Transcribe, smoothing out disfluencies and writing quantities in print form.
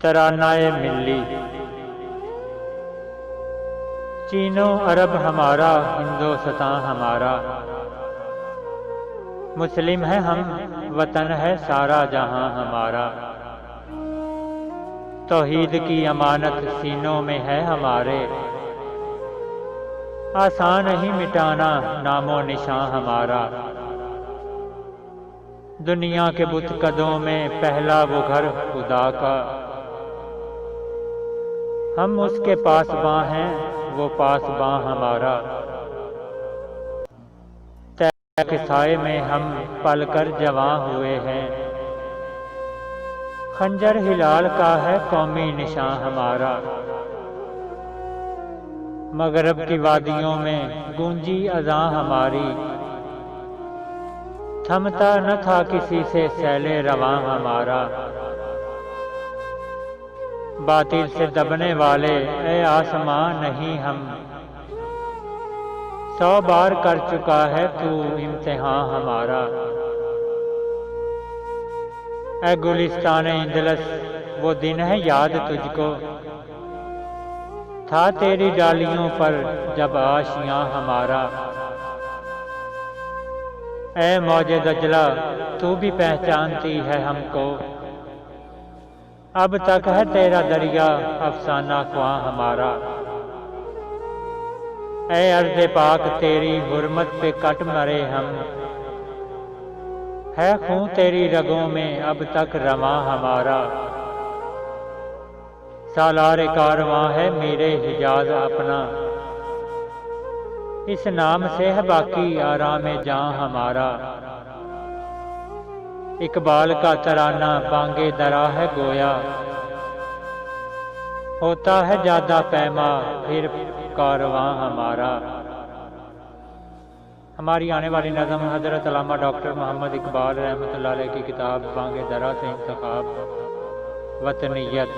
तरानाए मिल्ली। चीनो अरब हमारा, हिंदुस्तान हमारा, मुस्लिम है हम, वतन है सारा जहां हमारा। तौहीद की अमानत सीनों में है हमारे, आसान ही मिटाना नामो निशान हमारा। दुनिया के बुत कदों में पहला वो घर खुदा का, हम उसके पासबां हैं, वो पासबां हमारा। तैर के साए में हम पलकर जवां हुए हैं, खंजर हिलाल का है कौमी निशान हमारा। मगरब की वादियों में गूंजी अज़ां हमारी, थमता न था किसी से सैले रवां हमारा। बातिल से दबने वाले ए आसमां नहीं हम, 100 बार कर चुका है तू इम्तिहान हमारा। ए गुलिस्तान इंदलस वो दिन है याद तुझको, था तेरी डालियों पर जब आशियां हमारा। ए मौजे दजला तू भी पहचानती है हमको, अब तक है तेरा दरिया अफसाना ख्वां हमारा। ए अर्ज़े पाक तेरी हुर्मत पे कट मरे हम, है खून तेरी रगों में अब तक रवां हमारा। सालारे कारवां है मेरे हिजाज अपना, इस नाम से है बाकी आराम जां हमारा। इकबाल का तराना बांगे दरा है गोया, होता है ज्यादा पैमा फिर कारवां हमारा। हमारी आने वाली नज़म हज़रत अल्लामा डॉक्टर मोहम्मद इकबाल रहमतुल्लाह अलैह की किताब बांगे दरा से इंतखाब वतनियत।